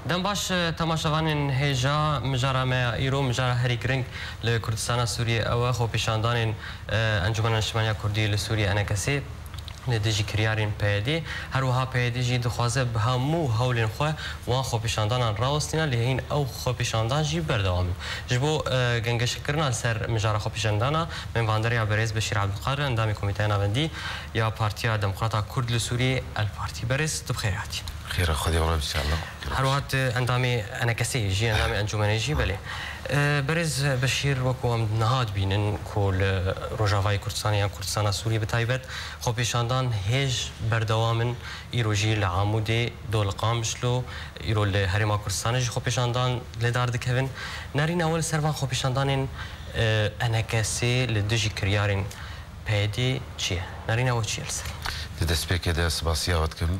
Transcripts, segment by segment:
دم باش تماشاوان هجا مجارا ما ایرو مجارا هری گرنگ لکردستان سوریه او خو پیشاندان انجمن اجتماعی کردی لسوریه انا کسی ندیجی کریارین پیدی هر وها پیدی جی دخوازه به همو هولین خو وان خو پیشاندان راستینا لهین او خو پیشاندان جی بردوامی جبو گنگش کرنا سر مجارا خو پیشاندانا من باندریا برز بشیر عبدالقادر اندامی کمیته نوندی یا پارتیا دموکراتا کرد لسوریه الپارتی برز تبخیراتی خير خذي والله ان شاء الله. هروات اندامي انا كسي جي اندامي انجمني جي بلي برز بشير وكو نهاد بينن كل روجافاي كردستان سوريا بتايبت خو بيشاندان هيج بردوامن ايروجي لعمودي دول قامشلو ايرو لهرما كردستان جي خو بيشاندان لدار دكهن نارين اول سرفان خو بيشاندان انا كسي لدجي كريارين بيدي تشي نارين اول تشي السر تدسبيك ده سباسياتكم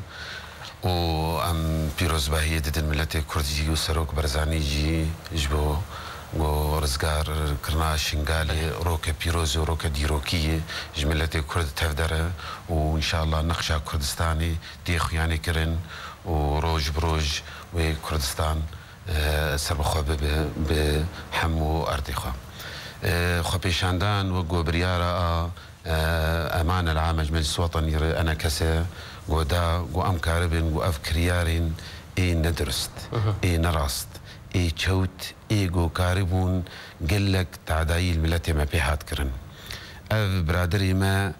و ام پیروز باهی دیدن ملت کردی و سروک برزانی جی جبو و رزگار کرنا شنگالی روک پیروز و روک دیروکی جملت کرد تفدره و ان شاء الله نقشه کردستانی دی خیانی کرن و روج بروج و کردستان سربخوا به حمو اردی خوا خو پیشاندان و گوبریارا امان العام مجلس وطني انا كسا ودا وام كاربن واف كريارين اي ندرست اي نراست اي تشوت اي جو كاربون قلك تعداي الملتي ما بيهات كرن اف برادري ما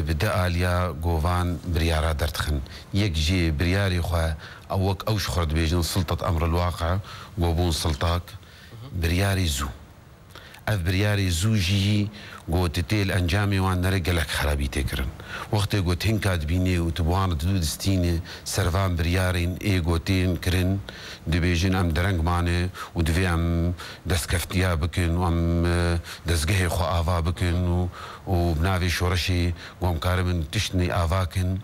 بدا اليا جوفان بريارا درتخن يكجي برياري خو اوك اوش خرد بيجن سلطه امر الواقع وبون سلطاك برياري زو اف برياري زوجي قوت تيل انجامي وان نرجلك خرابي تكرن وقت قوت هنكاد بيني وتبوان دود ستيني سرفان بريارين اي قوتين كرن دبيجن ام درنگ ماني ودفي ام دسكفتيا بكن وام دسقهي خو آفا بكن وبنافي شورشي وام كارمن تشني آفاكن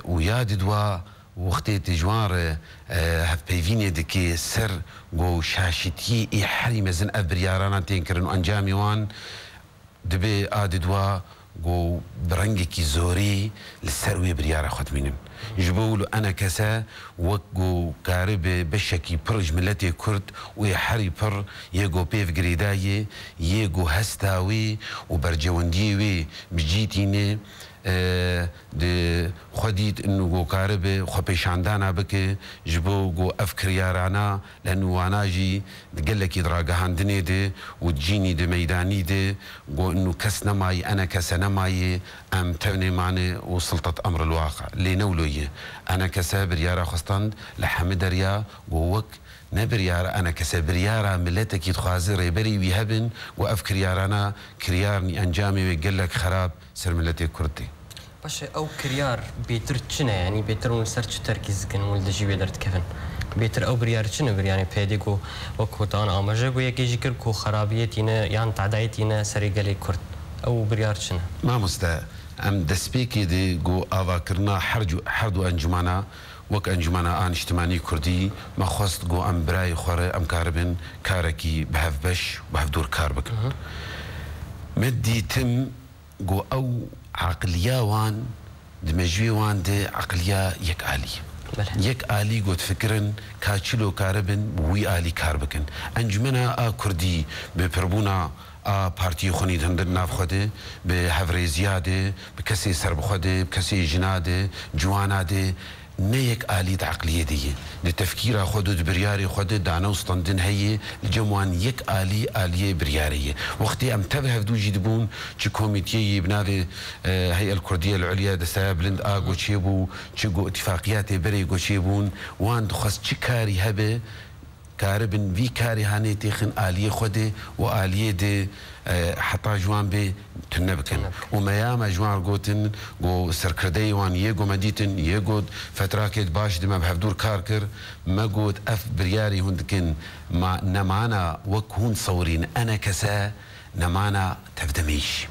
وياد دوا وقتی تجوار هف پیوینی دکی سر گو شاشتی ای حری مزن ابریاران تینکرن و انجامی وان دبی آددوا گو برنگی کی زوری لسروی بریار خود بینم جبولو انا کسا وگو کارب بشکی پرج ملتی کرد و حری پر یگو پیف گریدای یگو هستاوی و برجواندیوی بجیتینه ده خديت انه جو كاربه خو بيشاندانا بك جبو جو افكريارانا لانه وانا جي قال لك يدراغا هاندني دي وتجيني دي ميداني دي جو انه كسنا ماي انا كسنا ماي ام تبني ماني وسلطه امر الواقع اللي نولويه انا كسابر يارا خستند لحمدريا جوك نبريارا انا كسبريارا ملتك يتخازي ريبري ويهبن وافكريارانا كريارني انجامي ويقول لك خراب سر ملتي كردي باش او كريار بيتر تشنا يعني بيتر من سرچ تركيز كن ولد جي بدرت كفن بيتر او بريار تشنا برياني بيديكو وكوتان امجه بو يكي جيكر كو خرابيتينا يعني تعدايتينا سري قالي كرد او بريار تشنا ما مستا ام دسبيكي دي جو افاكرنا حردو انجمانا وك انجمانا ان اجتماعي كردي ما خواست جو ام براي خوري ام كاربن كاركي بهف بش بهف دور كاربك مدي تم جو او عقليا وان دمجوي وان دي عقليا يك آلي يك آلي قد فكرن كاتشلو كاربن وي آلي كاربكن انجمنا كردي ببربونا بارتي خوني دندر ناف خوده به هفري زياده بكسي سرب خوده بكسي جناده جواناده نيك آلية عقلية دي لتفكير خود برياري خود دانا وستندن هي الجموان يك آلية بريارية وقتي ام تبه دو جدبون چه كوميتيه بناوي هيئة الكردية العليا دستا بلند آقو چيبو چه اتفاقيات بري قو چيبون وان دخص چه كاري هبه كاربن في كاري هاني تيخن آلية خود وآلية دي حتى جوان بي تنبكن وما ياما جوان قوتن قو سركردي وان يقو مديتن يقو فتراكت باش دي ما بهفدور كاركر ما قوت اف برياري هندكن ما نمانا وكون صورين انا كسا نمانا تفدميش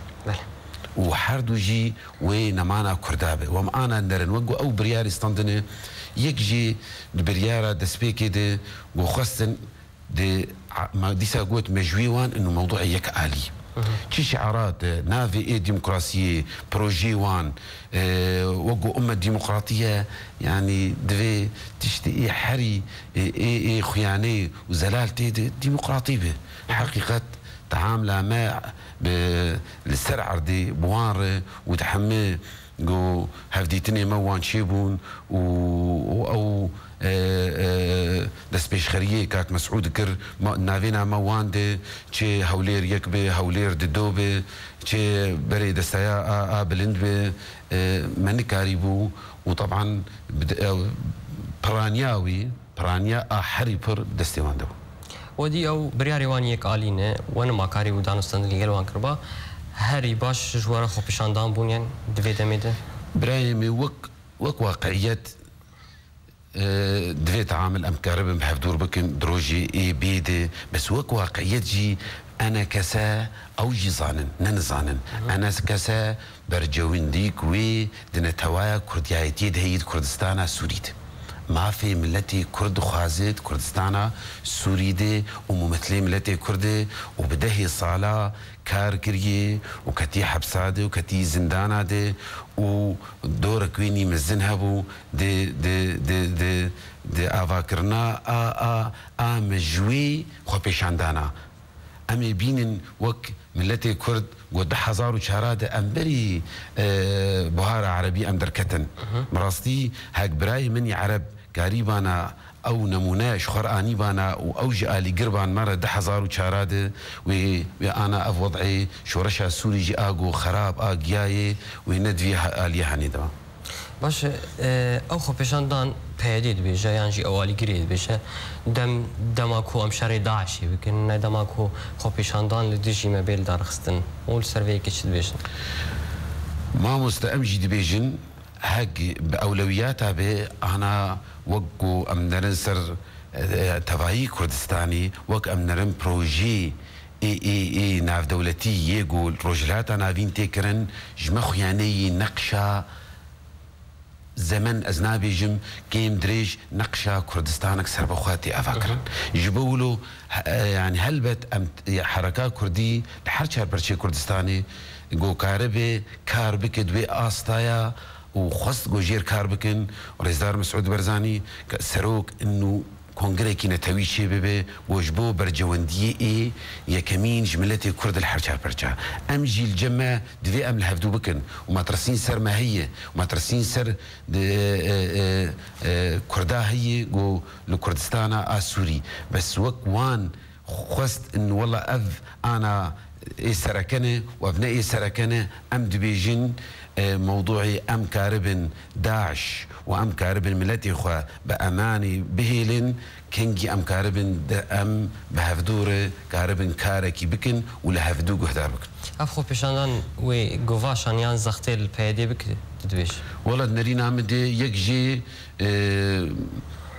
وحردو جي وي نمانا كردابه ومعانا ندرن وقو او برياري استندنه يكجي بريارة دسبيكي دي وخصن دي ما ديسا قوت مجويوان انه موضوع يك آلي چی شعارات نافي اي ديمقراطية بروجي وان وقو أمة ديمقراطية يعني دوي تشتي حري اي خياني وزلال تي ديمقراطية حقيقة تعامل ما بالسرعة دي بوار وتحمي جو هفديتني موان شيبون او دست پیشخریه کاک مسعود کر ناوینا موان ده چه هولیر یک به هولیر دو به چه بری دستایا بلند به من کاری بو وطبعا برانيا حري پر دستیوان دو ودی او بریاری وان یک آلینه ون ما کاری و دانستند گل وان کربا هری باش جوار خو پیشاندان بونین دوی دمیده برايمي وك واقعيات دوی تعامل ام كهرباء بحفدور بكن دروجي اي بيدي بس وك واقعيات جي انا كسا او جي زانن ننزانن انا كسا برجوين ديك وي دنتوايا كرديايتي هيد كردستانا سوريد ما في ملتي كرد خازد كردستانا سوريدي وممثلي ملتي كردي وبدهي صالة كار كريه وكتي حبساده وكتي زندانه دي ودور كويني مزنها بو دي افاكرنا مجوي خو بيشاندانا امي بينن وك ملتي كرد قد حزار وشهراد امبري بهارة عربي ام دركتن مراستي هاك براي مني عرب قريبانا او نموناش خراني بانا او جالي قربان مره 10,000 وشاراد وانا في وضعي شورشها سوري جي اغو خراب اغياي وندوي الي هنيدا باش او خو پیشاندان پیدید بیشه یعنی جی اوالی گرید بیشه دماکو ام شری داعشی بکن دماکو خو پیشاندان لدیجی مبیل دارخستن اول سروی کشید بیشن ما مستأمجي دبيجن هاج بأولوياتها به أنا وقو أمنرن سر تفاهي كردستاني وق أمنرن بروجي اي ناف دولتي يقول رجلات نافين تكرن جمخ يعني نقشة زمن أزنابي جم كيم دريج نقشة كردستانك سربخواتي أفكرن يجبولوا يعني هلبت حركات كردي لحرشار برشي كردستاني جو كاربي كاربك دوي آستايا وخص جوجير كاربكن ورئيسدار مسعود برزاني سروك انه كونغريكي نتوي شي ببي وجبو برجوندي اي يكمين جملتي كرد الحرجه برجا ام جي الجمع دوي ام الهفدو بكن وما ترسين سر ما هي وما ترسين سر كردا هي جو لكردستانا اسوري بس وك وان خست انه والله انا اي سركنه وابنائي سركنه ام دبيجن موضوعي ام كاربن داعش وام كاربن ملتي خوا باماني بهيلن كنجي ام كاربن ام بهفدوره كاربن كاركي بكن ولا هفدو قهدار بكن افخو بيشاندان وي غوفاشان يان زختيل بيدي بك تدويش والله نرينا مدي يكجي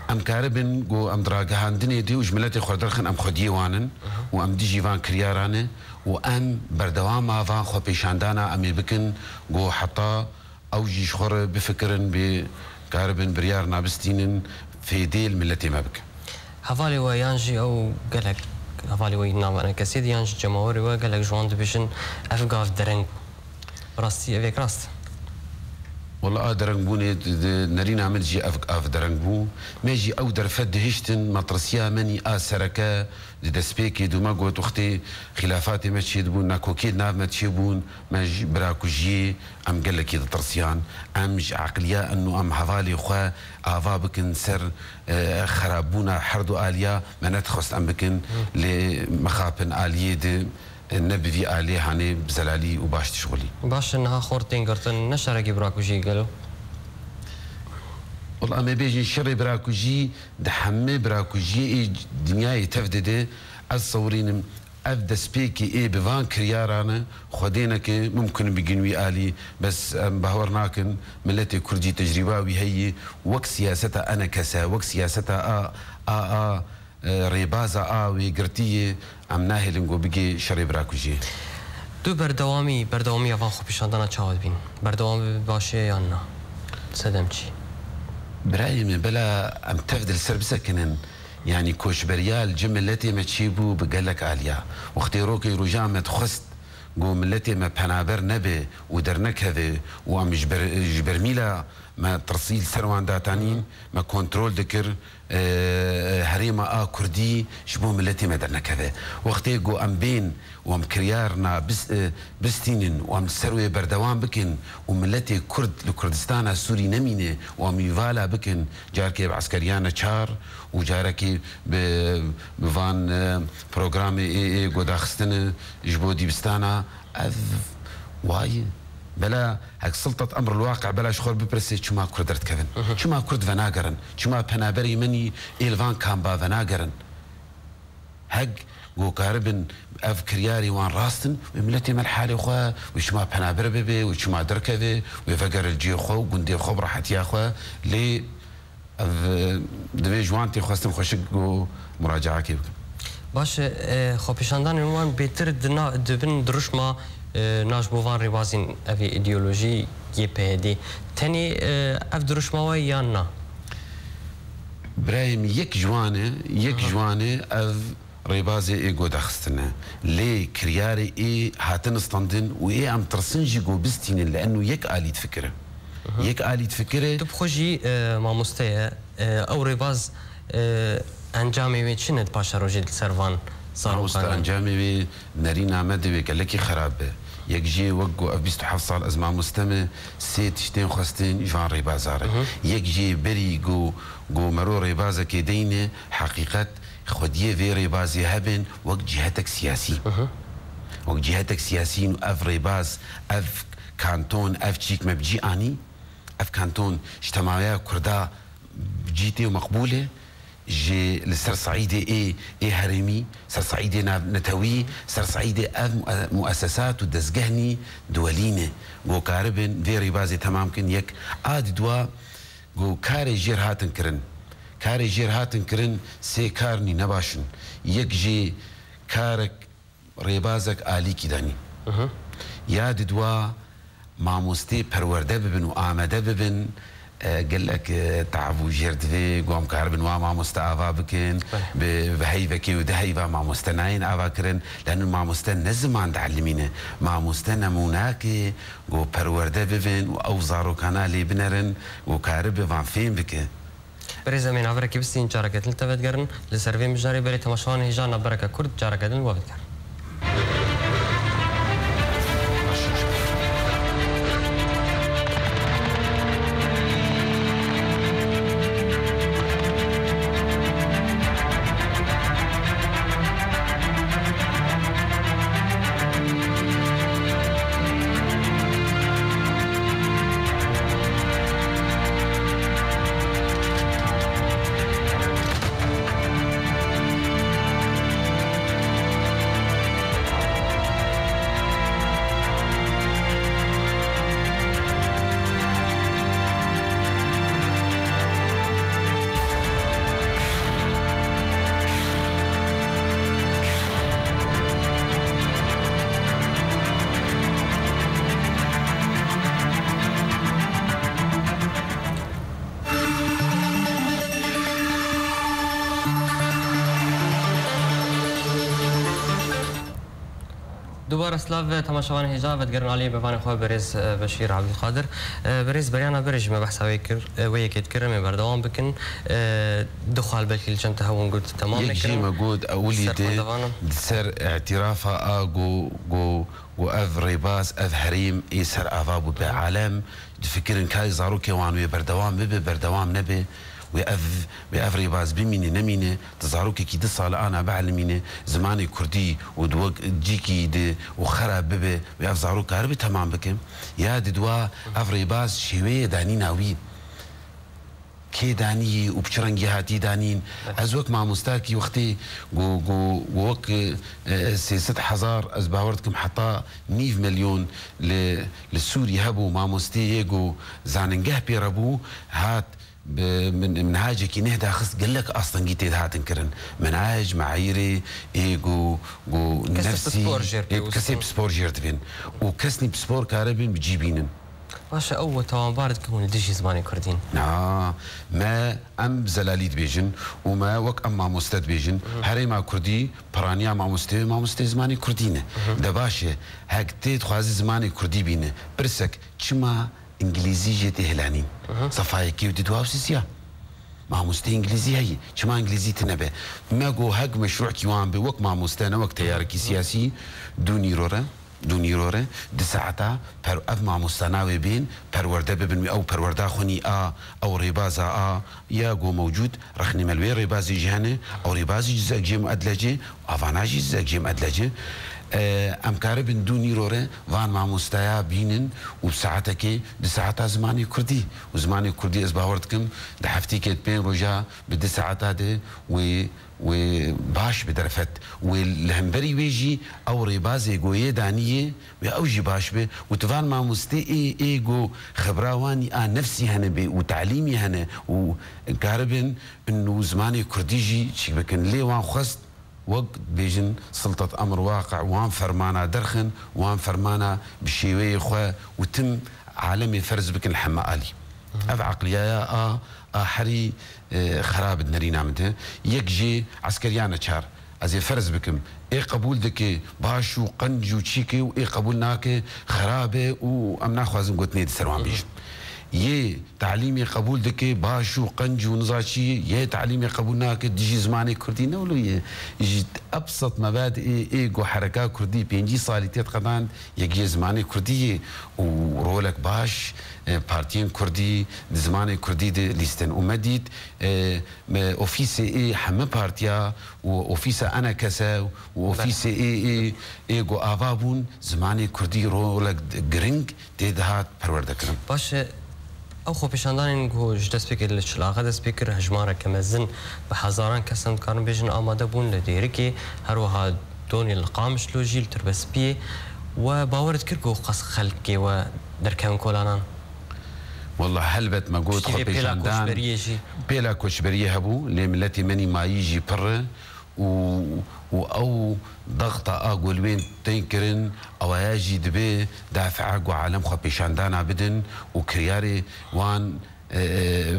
ام كاربن جو ام دراغهان دني دي وجملتي خردرخن ام خديوانن وام دي جيفان كريارانه وام بردوام فان خو بيشاندانا امي بكن جو حتى او جيش خور بفكرن بكاربن بريار نابستينن في ديل ملتي ما بك هفالي ويانجي او قالك هفالي وينام انا كسيد يانجي جمهوري وقالك جوان دبيشن افقاف درنج راستي افيك راست والله درنج بوني نرينا عمل جي اف درنج بو ماجي او درفد هشتن مطرسيا مني سركا دسبيكي دوما قوت اختي خلافاتي ما تشيدبون ناكوكيد ناف ما تشيبون ماجي براكوجي ام قال لك طرسيان ام عقليه انه ام حفالي خوا افا بكن سر خرابونا حردو اليا ما نتخص ام بكن لمخابن اليه النبي في آلية هاني بزلالي وباش تشغلي باش انها خورتين قرطن نشرقي براكوجي قالوا والله ما بيجي شري براكوجي دحمي براكوجي دنياي تفدده الصورين افدا سبيكي اي بفان كريارانا خدينك ممكن بيجنوي آلي بس بهورناكن ملتي كردي تجربة وهي وك سياستها انا كسا وك سياستها ريبازا وقرتيه ام ناهل نقول بيجي شري براكوجي تو بردوامي افان خو پیشاندانا چاود بین بردوامي باشه یا نه صدمچی برايي من بلا ام تفدل سربسه كنن يعني كوش بريال جملتي ما تشيبو بقالك عليا واختيروكي رجامة خست جو ملتي ما بنابر نبي ودرنك هذا وام جبرميلا ما ترسيل سروان داتانين ما كنترول ذكر هريما كردي شبو ملتي ما درنا كذا وقتي جو ام بين وام كريارنا بستينن وام سروي بردوان بكن وملتي كرد لكردستان سوري نمينه وام يفالا بكن جاركي بعسكريانا شار وجاركي بفان بروجرامي اي جو داخستن جبو ديبستانا واي بلا هك سلطة أمر الواقع بلا شخور ببرسي شما كردرت كذن شما كرد فناقرن شما بنابري مني إلفان كامبا فناقرن هك جو كاربن أف كرياري وان راستن وملتي مالحالي خوا وشما بنابر ببي وشما دركذي ويفقر الجي خو وقندي خو براحت يا خوا لي دبي جوانتي خواستم خوشك جو مراجعة كيف باش خو پیشاندان وان بهتر دبن دروش ما ناش بوان ريبازين افي ايديولوجي يبهدي تاني اف دروش ما ويا نا برايم يك جوانه اف ريبازي اي جو داخستنا لي كرياري اي هاتن استندن واي ام ترسنجي جو بستين لانه يك آلية فكره يك آلية فكره تبخجي ما مستيا او ريباز انجامي ويتشند باشا روجي السرفان صار انجامي نارينا مدوي كلكي خرابه يكجي وقو أبيستو حفصال أزمان مستمع سيت شتين خستين جوان ريبازاره يكجي بري جو مرو ريبازة كدينه حقيقة خديه في ريبازي هبن وقت جهتك سياسي وقت جهتك سياسيين أف ريباز أف كانتون أف تشيك مبجي آني أف كانتون اجتماعية كردا بجيتي ومقبولة جي لسر صعيدي اي هرمي سر صعيدي نتوي سر صعيدي مؤسسات ودزقهني دولينه جو كاربن في ريبازي تمام كن يك اد دوا جو كاري جير هاتن كرن سي كارني نباشن يك جي كارك ريبازك آلي كداني ياد دوا ماموستي پرورده ببن وآمده ببن قال لك تعبوا جيردفي قوم كهربن وما مستعفا بكن بهيفكي ودهيفا مع مستنعين افاكرن لانه مع مستن نزم عند علمينه مع مستن مناكي قو برورده بفن واوزارو كانالي بنرن وكهرب فان فين بك بريزا من عبركي بستين جاركت التفت قرن لسرفي مجاري بري تماشوان هجان بركة كرد جاركت الوقت قرن دوباره سلاف تماشاوان هجا ودگرن علی بفان خو برز بشیر عبد القادر برز بریانا برج ما بحث ويكيت كرم بردوام بكن دخل بالكل جنت هون قلت تمام يجي موجود اولي سر اعترافها جو واف ريباس اف حريم يسر افابو بعالم فكرن كاي زارو كيوان بردوام بردوام نبي ويأف ريباز بميني نميني تزاروكي كي دصال أنا بعلميني زماني كردي ودوق جيكي دي وخراب ببي ويأف زاروك هربي تمام بكم يا دوا أف ريباز شوية داني ناوي كي داني وبشرنجي هاتي دانين أزوك مع مستاكي وقتي ووك سي 6000 أزباورتكم حطا 100 مليون للسوري هبو مع مستي يجو زاننجه بيربو هات منهاجي كي نهدا خص قال لك اصلا جيت هات نكرن منهاج معاييري جو نفسي كسب سبور جيرتبين وكسني بسبور كاربين بجيبينن باشا أول توانبارد كمون ديجي زماني كردين ما ام زلاليد بيجن وما وك ام ماموستاد بيجن هري ما كردي برانيا ماموستي زماني كردينه دباشه هك تيت خوازي زماني كردي بينه برسك چما انجليزي جتي هلانين صفاي كيو تدواو سيسيا ماموستي انجليزي هي چما انجليزي تنبه ما جو هك مشروع كيوان بوك ماموستانا وقت تياركي سياسي دونيروره دي ساعتا پر اف ماموستاناوي بين پرورده ببن او پرورده خوني او ريبازا يا جو موجود رخني ملوي ريبازي جهنه او ريبازي جزء جيم ادلجي افاناجي جزء جيم ادلجي ام كاربن دونيروره وان ماموستايا بينن وبساعتك دي ساعتا زماني كردي وزماني كردي از باورتكم دحفتي كيت بين روجا بدي ساعتا دي و باش بدرفت والهمبري ويجي او ريبازي جويه دانيه او جي باش به وتفان ما مستي ايجو خبراواني نفسي هنا بي وتعليمي هنا وكاربن انه زماني كرديجي شي بكن لي وان خست وقت بيجن سلطه امر واقع وان فرمانا درخن وان فرمانا بشيويه خو وتم عالمي فرز بكن الحمالي اف عقليه حري خراب النري نعمته يكجي عسكريانا شار ازي فرز بكم اي قبول دكي باشو قنجو تشيكي واي قبول ناكي خرابه وامنا خوازم قوتني سروان بيجن يه تعليمي قبول دكي باشو قنجو نزاشي يه تعليمي قبول ناكي ديجي زماني كردي نولو يجي ابسط مبادئ ايجو حركه كردي بينجي صاليتيت قدان يجي زماني كردي ورولك باش بارتيين كردي زماني كردي دي ليستن ومديد اوفيسي اي حم بارتيا واوفيسا انا كسا واوفيسي اي ايجو افابون زماني كردي رولك جرينج تيدهات پروردكرم باش او خو پیشاندان گو جد سپیکر لچلاغه د سپیکر هجماره کمزن به هزاران کسان کارن بیجن آماده بون لدیرکی هر وها دونی القامش لوجیل تربسپی و باورت کرکو قص خلقی و در کم کولانان والله هلبت ما قلت خو پیشاندان بلا كوشبريه هبو لملتي مني ما يجي بره او ضغط اقول وين تنكرن او يجي دبي دافع اقو عالم خو بيشاندانا بدن وكرياري وان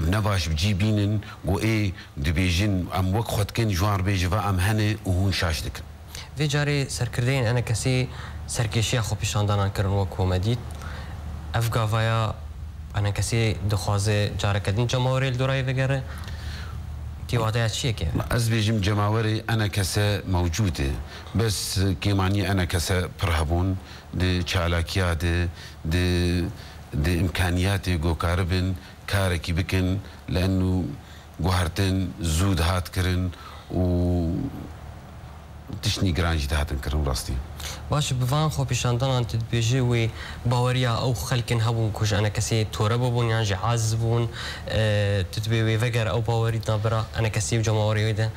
بنباش بجيبينن و اي دبيجن ام وك خد كن جوار بيجفا ام هنه وهون شاشدك في جاري سركردين انا كسي سركيشيا خو بيشاندانا كرن وكو مديد افغافايا انا كسي دخوازه جاركدين جمهوري الدوراي وغيره تيوادات شيك يعني أزبيجم جماوري أنا كسا موجودة بس كيماني أنا كسا برهبون دي چالاكيا دي إمكانياتي جو كاربن كاركي بكن لأنه جوهرتن زود هات كرن و تشني جرانجي هاتن كرن راستي باش بفان خو بيشاندان انت تبيجي وي باوريا او خلكن هبون كوش انا كسي توربون يعني عازبون تتبي فجر او باوري نابرا انا كسي وجماوري ويدا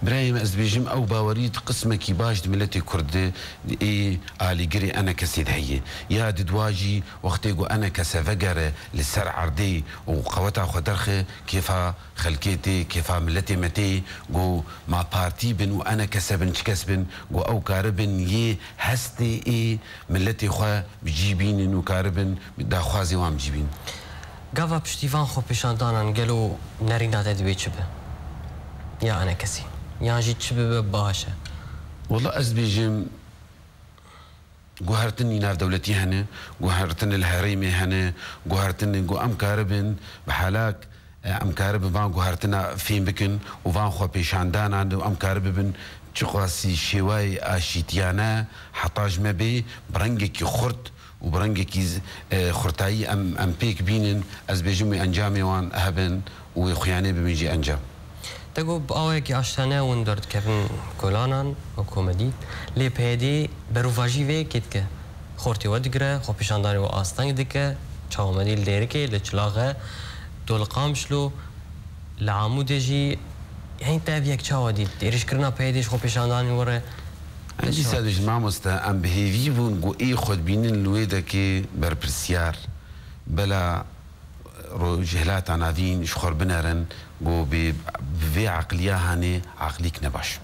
برايم ازبيجم او باوريد قسمه كي باش ملتي كرد اي الي جري انا كسيد هي يا دواجي وقتيغو انا كسفجر للسر عردي وقوتا خدرخه كيف خلكيتي كيف ملتي متي جو ما بارتي بن وانا كسبن كسبن جو او كاربن ي هستي اي ملتي خو بجيبين وكاربن دا خوازي وام جيبين غافا بشتيفان خو بيشاندان قالوا نارينا تدوي تشبه يا انا كسي يعني جيت شبه باشا والله أزبيجم جوهرتني ناف دولتي هنا جوهرتني الهريمي هنا جوهرتني جو أم كاربن بحالاك أم كارب فان جوهرتنا فين بكن وفان خو بيشاندان عنده أم كارب بن تقاسي شواي أشيتيانا حطاج ما بي برنجك خرط وبرنجك خرطاي أم بيك بينن أزبيجمي أنجامي وان أهبن وخياني بميجي أنجام تقول بأويك عشتنا وندرت كفن كولانان وكوميدي لي بهدي بروفاجي في كيتك خورتي ودقرة خو بيشانداني وآستان دكة شاومدي لديركي لچلاغة دول قامشلو لعمودجي يعني تابيك شاودي ديرش كرنا بهديش خو بيشانداني ورا عندي سادج ماموستا ام بهيفيفون جو اي خود بينن لويدكي بربرسيار بلا رو جهلات عناذين شخور بنارن جو بفي عقلية هاني عقليك نباش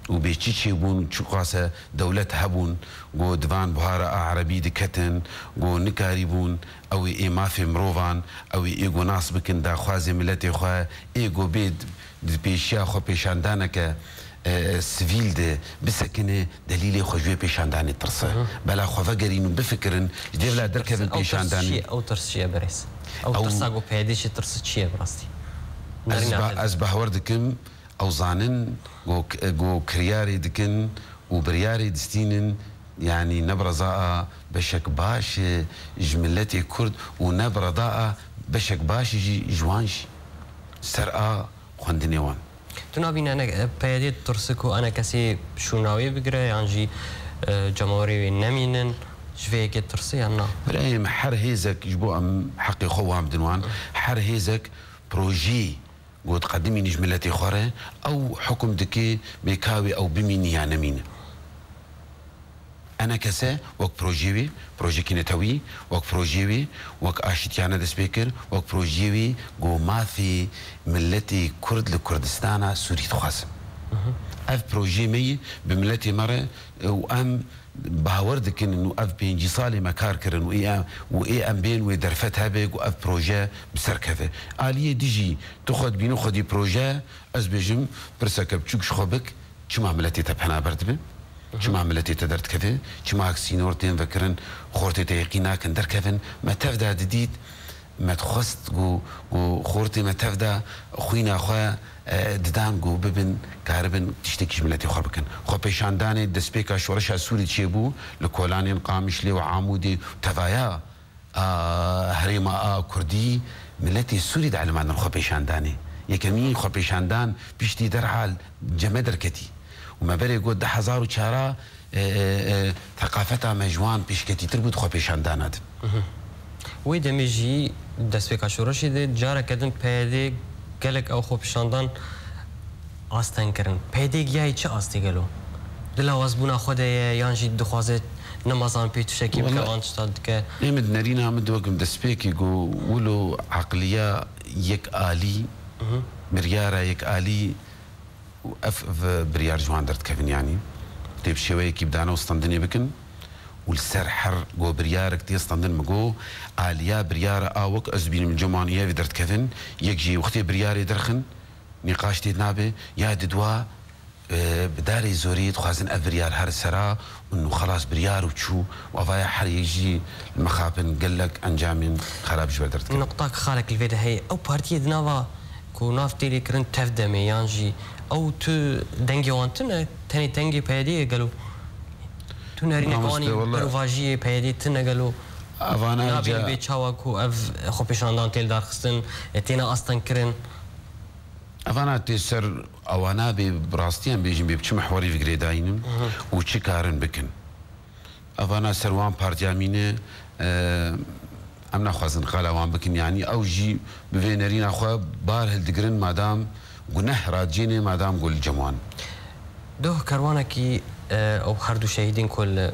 وبيتشي تشيبون شو قاسة دولة هبون جو دفان بهارة عربي دكتن جو نكاريبون او اي ما في مروفان او اي جو ناس بكن دا خوازي ملتي خوا اي جو بيد بيشيا خو بيشاندانك سفيل ده بسكنه دليل خوجوي بيشانداني ترسه بلا خو فقرين بفكرن جدير لا دركب بيشانداني او ترسشي بريس او ترساغو بيديش ترسشي براستي ازبح وردكم او زانن جو كرياري دكن وبرياري دستينن يعني نبرة ضاء بشك باش جملتي كرد ونبرة ضاء بشك باش جوانش سرقة خندنيوان تنابين انا بيدي ترسكو انا كسي شوناوي بقرا يعني جمهوري نمينن شفيك ترسي انا برايم حر هيزك جبو ام حقي خوام دنوان حر هيزك بروجي قد قدمي نجملتي خورة او حكم دكي بيكاوي او بميني يعني مين انا كسا وك بروجيوي بروجي كينتوي وك بروجيوي وك اشتيانا دسبيكر وك بروجيوي جو ما في ملتي كرد لكردستانا سوري تخاسم اف بروجي مي بملتي مرة وام باوردك انه اف بينجي صالي مكار كرن واي ام بين ودرفتها بيك واف بروجي بسركفه اليه ديجي تاخذ بينو خدي بروجي از بيجم برسكب تشوكش خبك شو عملتي تبحنا بردبه شو عملتي تدرت كذا شو معك سينورتين فكرن خورتي تيقينا كن دركفن ما تفدا جديد ما تخست جو خورتي ما تفدا خوينا اخويا ددان جو ببن كاربن تشتكي ملتي خربكن خو بيشانداني دسبيكا شورشا سوري تشيبو لكولاني قامش لي وعامودي تفايا هريما كردي ملتي سوري على معنى خو بيشانداني يكمين خو بيشاندان بيشتي درعال جمدركتي وما بالي يقول ده حزار وشارع ثقافتها مجوان بيشكتي تربط خو بيشاندانات ويدا ميجي دسبيكا شورشي دي جارة كدن بيدي قالك او خو بيشاندان آستان کرن پیدیگ یای چه آستی گلو دلا وزبونا خود یانجی دخوازه نمازان پیتو شکی بکوان شتاد که نمد نرينا مد وقم دسبيكي جو ولو عقلية يك آلي مريارة يك آلي اف بريار جوان درت كفن يعني تيب شوية كي بدانا وستندني بكن والسر حر جو بريارك تي استندن مجو آليا بريارة آوك أزبين من جمانية في درت كفن يكجي وقتي برياري درخن نقاش تنابه يا ددوا بداري زوريد خوازن افريار هر سرا انه خلاص بريار وتشو وفايا حر يجي المخابن قال لك انجام خراب جبر درت نقطة خالك الفيدا هي او بارتي دنافا كو نافتي كرن تفدمي يانجي او تو دنجي وانتنا تاني دنجي بيدي قالوا تو نارينا قواني بروفاجي بيدي تنا قالوا افانا نابي بيتشاوا كو اف خوبيشاندان تيل دار خستن تينا اصلا كرن افانا تيسر اوانا براستيان بيجين بيبچ محوري فكري داينم وچي كارن بكن افانا سروان بارتيامينه امنا خوازن قال وان بكن يعني او جي بفينرين اخو بار هالدقرن مادام قنه راجيني مادام قول جموان دوه كروانا كي او هردو شهيدين كل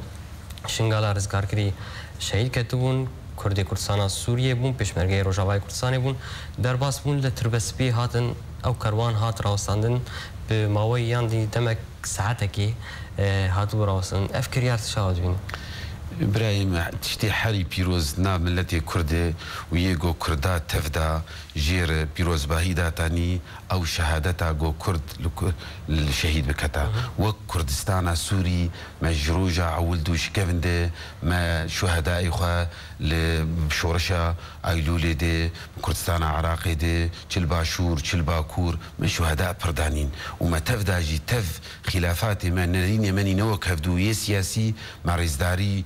شنغالا رزقار كري شهيد كتبون كردي كردستان سوريا بون پشمرگه روجاوای کردستان بون درباس بون لتربسبي هاتن او كروان هات راوستاندن بماوي ياندي دمك ساعتكي هاتو راوستن افكريار تشاهد بين ابراهيم تشتي حري بيروز ناب ملتي كردي ويجو كردا تفدا جير بيروز باهيدا تاني او شهادتا جو كرد للشهيد بكتا وكردستان سوري ما جروجا عولدو شكفنده ما شهداء اخوة لشورشا ايلولي دي كردستان عراقي دي چل باشور چل باكور ما شهداء بردانين وما تفدا جي تف خلافات ما نرين يمني نوك هفدو سياسي مع رزداري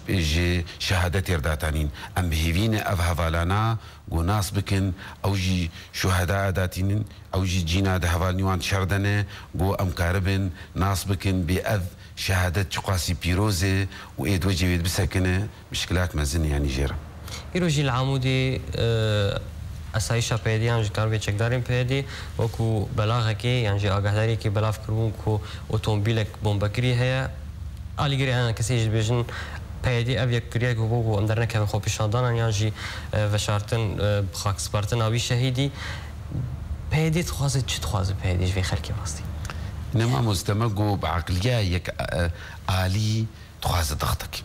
جي شهادات يرداتانين ام بهيفين اف هفالانا جو ناس بكن او جي شهداء داتين او جي جينا ده هفالنيوان شردنه جو ام كاربن ناس بكن بأذ شهادات قاسي بيروزي وايد وجه بسكنه مشكلات مزن يعني جيرا يروجي العمودي اسایشا پیدیان جکار به چکداریم پیدی وکو بلاغکی یعنی آگاهداری که بلاف کربون کو اتومبیلک بمبکری هیا آلیگری انا کسی جبیجن پیدی او یک کریه که بگو ام درنه که خوب پیشاندان یعنی وشارتن بخاک سپارتن آوی شهیدی پیدی تخوازه چی تخوازه پیدیش وی خلکی واسطی إنما مستمجو بعقلية يك آلي تخاز ضغطك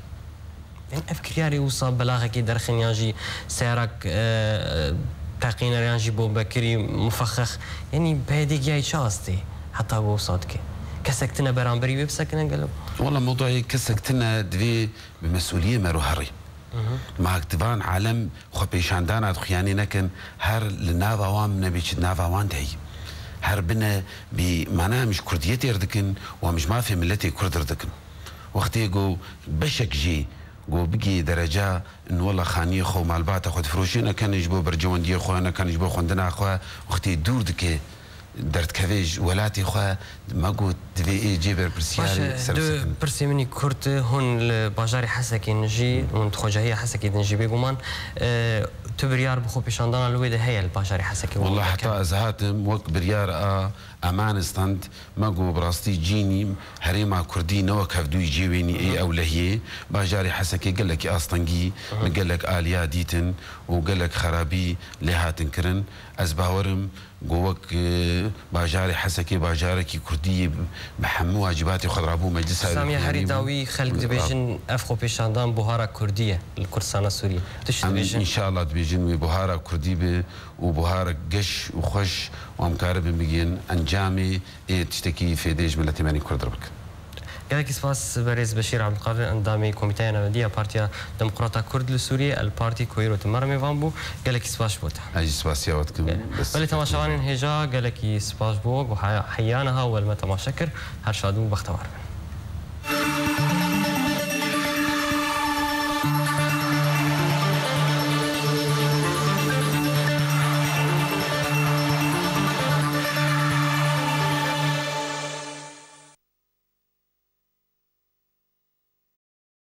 يعني أفكرياري وصل بلاغة كي درخن ياجي سيرك تقين ياجي بو بكري مفخخ يعني بهديك جاي شاستي حتى هو صادك كسكتنا برامبري بسكنا قالوا والله موضوعي كسكتنا دوي بمسؤولية مروهري ما اكتبان عالم خو بيشاندانا خياني نكن هر لنافا وام نبيش نافا وان تهي هر بنا بمعناها مش كرديتي يردكن ومش ما في ملتي كرد يردكن وقت يقو بشك جي قو بقي درجة إن والله خانية خو مالبات أخذ فروشين كان يجبو برجوان دي خو أنا كان يجبو خندنا خو وقت يدور دكي درت كفيج ولاتي خو ما قلت دفي إيه جيبر برسياري دو برسي مني كرت هون الباجاري حسكي نجي ونتخوجه هي حسكي نجي بيقومان تبريار بخو بيشاندانا الويدة هي الباجاري حسكي والله حتى أزهاتم وقت بريار أمان استند ما قو براستي جيني هريما كردي نو كفدو يجيبيني اي أولهية باجاري حسكي قال لك أصطنجي قال لك آليا ديتن وقال لك خرابي لهاتن كرن أزباورم قوك باجاري حسكي باجاركي كردي بحمو واجباتي وخضرابو مجلس سامي هري داوي خلق دبيجن أفخو بيشاندان بوهارا كردية الكردستان السوري إن شاء الله دبيجن بوهارا كردي وبوهارا قش وخش وامكارب بيجين انجامي تشتكي في ديج ملتي ماني كردربك قالك سباس بريز بشير عبد القادر اندامي كوميتي نمديه بارتيا ديمقراطا كرد لسوريا البارتي كويرو تمرمي فامبو قالك سباس بوتا اي سباس يا وقتكم بل تماشاوان هجا قالك سباس بو وحيانها والما تماشكر هرشادو بختوار